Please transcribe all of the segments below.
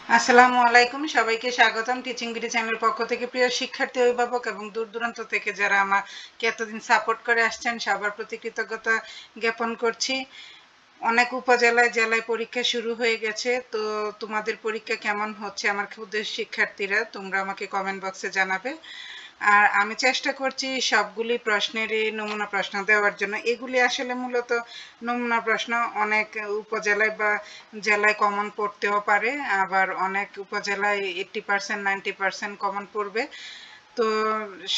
আসসালামু আলাইকুম, সবাইকে স্বাগতম টিচিং বিডি চ্যানেলের পক্ষ থেকে। প্রিয় শিক্ষার্থী, অভিভাবক এবং দূর দূরান্ত থেকে যারা আমাকে এতদিন সাপোর্ট করে আসছেন, সবার প্রতি কৃতজ্ঞতা জ্ঞাপন করছি। অনেক উপজেলায় জেলায় পরীক্ষা শুরু হয়ে গেছে, তো তোমাদের পরীক্ষা কেমন হচ্ছে আমার ক্ষুদ্র শিক্ষার্থীরা, তোমরা আমাকে কমেন্ট বক্সে জানাবে। আর আমি চেষ্টা করছি সবগুলি প্রশ্নেরই নমুনা প্রশ্ন দেওয়ার জন্য। এগুলি আসলে মূলত নমুনা প্রশ্ন, অনেক উপজেলায় বা জেলায় কমন পড়তেও পারে, আবার অনেক উপজেলায় 80% 90% কমন পড়বে। তো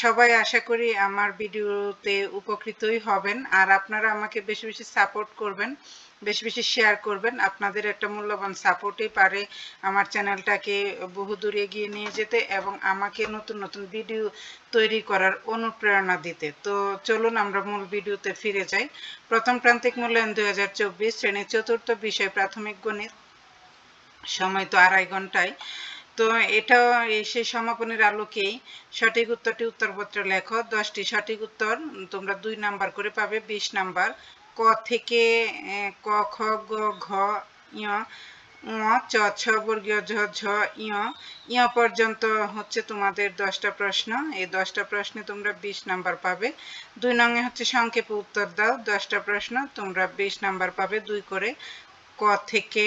সবাই আশা করি আমার ভিডিওতে উপকৃতই হবেন। আর আপনারা আমাকে বেশি বেশি সাপোর্ট করবেন, বেশি বেশি শেয়ার করবেন। আপনাদের একটা মূল্যবান সাপোর্টই পারে আমার চ্যানেলটাকে বহুদূর এগিয়ে নিয়ে যেতে এবং আমাকে নতুন নতুন ভিডিও তৈরি করার অনুপ্রেরণা দিতে। তো চলুন আমরা মূল ভিডিওতে ফিরে যাই। প্রথম প্রান্তিক মূল্যায়ন 2024, শ্রেণীর চতুর্থ বিষয় প্রাথমিক গণিত, সময় তো 2.5 ঘন্টায়। তো এটা সেই সমাপনের আলোকেই সঠিক উত্তরটি উত্তরপত্রে লেখো। 10টি সঠিক উত্তর তোমরা 2 নাম্বার করে পাবে, 20 নাম্বার। ক থেকে ক, খ, গ, ঘ, ঞ, ঙ, চ, ছ বর্গীয়, ঝ, ঝ, ঞ, ঞ পর্যন্ত হচ্ছে তোমাদের 10টা প্রশ্ন। এই 10টা প্রশ্নে তোমরা 20 নাম্বার পাবে। 2 নঙে হচ্ছে সংক্ষেপে উত্তর দাও, 10টা প্রশ্ন, তোমরা 20 নাম্বার পাবে 2 করে। ক থেকে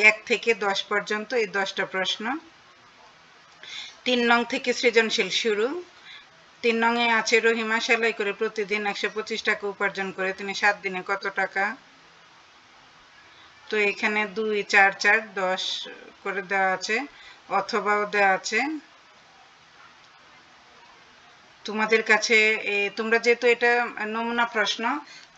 1 থেকে 10 পর্যন্ত এই 10টা প্রশ্ন। 3 নং থেকে সৃজনশীল শুরু। 3 নঙে আছে রহিমা সেলাই করে প্রতিদিন 125 টাকা উপার্জন করে, তিনি 7 দিনে কত টাকা? তো এখানে 2 4 4 10 করে দেওয়া আছে, অথবাও দেওয়া আছে। তোমাদের কাছে তোমরা যেহেতু এটা নমুনা প্রশ্ন,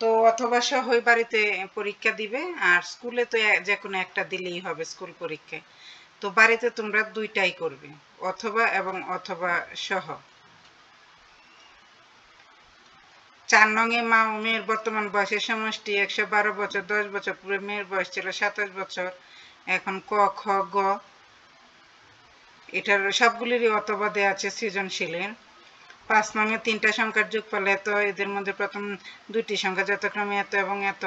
তো অথবা সহই বাড়িতে পরীক্ষা দিবে, আর স্কুলে তো যে কোনো একটা দিলেই হবে স্কুল পরীক্ষায়। তো বাড়িতে তোমরা 2টাই করবে, অথবা এবং অথবা সহ। 4 নঙে মা ও মেয়ের বর্তমান বয়সের সমষ্টি 112 বছর। 10 বছর পূর্বে মেয়ের বয়স ছিল 27 বছর। এখন ক, খ, গ, এটার সবগুলিরই অথবা দেওয়া আছে সৃজনশীলের। 5 নঙে 3টা সংখ্যার যোগফল এত, এদের মধ্যে প্রথম 2টি সংখ্যা যথাক্রমে এত এবং এত।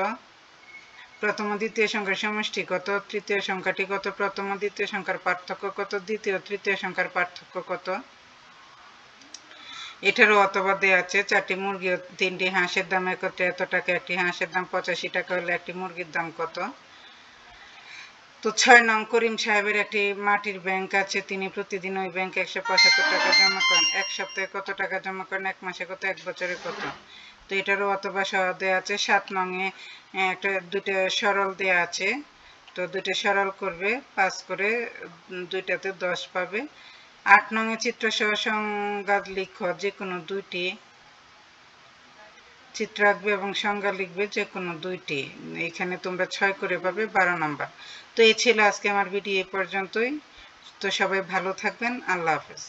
প্রথম ও দ্বিতীয় সংখ্যার সমষ্টি কত? তৃতীয় সংখ্যাটি কত? প্রথম ও দ্বিতীয় সংখ্যার পার্থক্য কত? দ্বিতীয় তৃতীয় সংখ্যার পার্থক্য কত? এটারও অথবা দেওয়া আছে। 4টি মুরগি ও 3টি হাঁসের দাম একত্রে এত টাকা, একটি হাঁসের দাম 85 টাকা হলে একটি মুরগির দাম কত? তো 6 নং, করিম সাহেবের একটি মাটির ব্যাংক আছে, তিনি প্রতিদিন ওই ব্যাংকে 175 টাকা জমা করেন। 1 সপ্তাহে কত টাকা জমা করেন? 1 মাসে কত? 1 বছরে কত? তো এটারও অথবা সহ দেওয়া আছে। 7 নঙে দুটো সরল দেওয়া আছে, তো দুটো সরল করবে 5 করে, দুইটাতে 10 পাবে। 8 নঙে চিত্র সহ সংজ্ঞা লিখো, যে কোনো 2টি চিত্র আঁকবে এবং সংজ্ঞা লিখবে যে কোনো 2টি। এখানে তোমরা 6 করে পাবে, 12 নাম্বার। তো এই ছিল আজকে আমার ভিডিও এই পর্যন্তই। তো সবাই ভালো থাকবেন, আল্লাহ হাফেজ।